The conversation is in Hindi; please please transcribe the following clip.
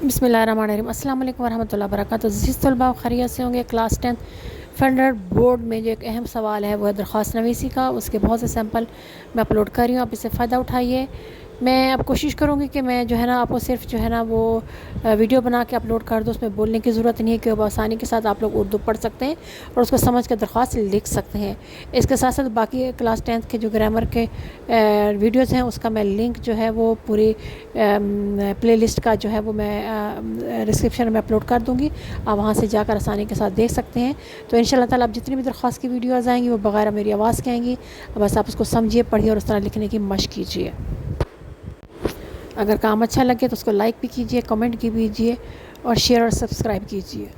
बिस्मिल्लाहिर्रहमानिर्रहीम अस्सलाम वालेकुम वरहमतुल्लाहि वबरकातुहू। जिस तलबा खैरियत से होंगे, क्लास 10 फंडर बोर्ड में जो एक अहम सवाल है वो है दरख्वास्त नवीसी का। उसके बहुत से सैंपल मैं अपलोड कर रही हूँ, आप इससे फ़ायदा उठाइए। मैं अब कोशिश करूँगी कि मैं जो है ना आपको सिर्फ जो है ना वो वीडियो बना के अपलोड कर दूँ। उसमें बोलने की ज़रूरत नहीं है कि वो आसानी के साथ आप लोग उर्दू पढ़ सकते हैं और उसको समझ कर दरख्वास्त लिख सकते हैं। इसके साथ साथ बाकी क्लास 10 के जो ग्रामर के वीडियोज़ हैं उसका मैं लिंक जो है वो पूरी प्लेलिस्ट का जो है वो मैं डिस्क्रिप्शन में अपलोड कर दूँगी। आप वहाँ से जाकर आसानी के साथ देख सकते हैं। तो इंशाल्लाह ताला आप जितनी भी दरख्वास्त की वीडियोज़ आएंगी वो बगैर मेरी आवाज़ के आएंगी। बस आप उसको समझिए, पढ़िए और उस तरह लिखने की मशक कीजिए। अगर काम अच्छा लगे तो उसको लाइक भी कीजिए, कमेंट भी कीजिए और शेयर और सब्सक्राइब कीजिए।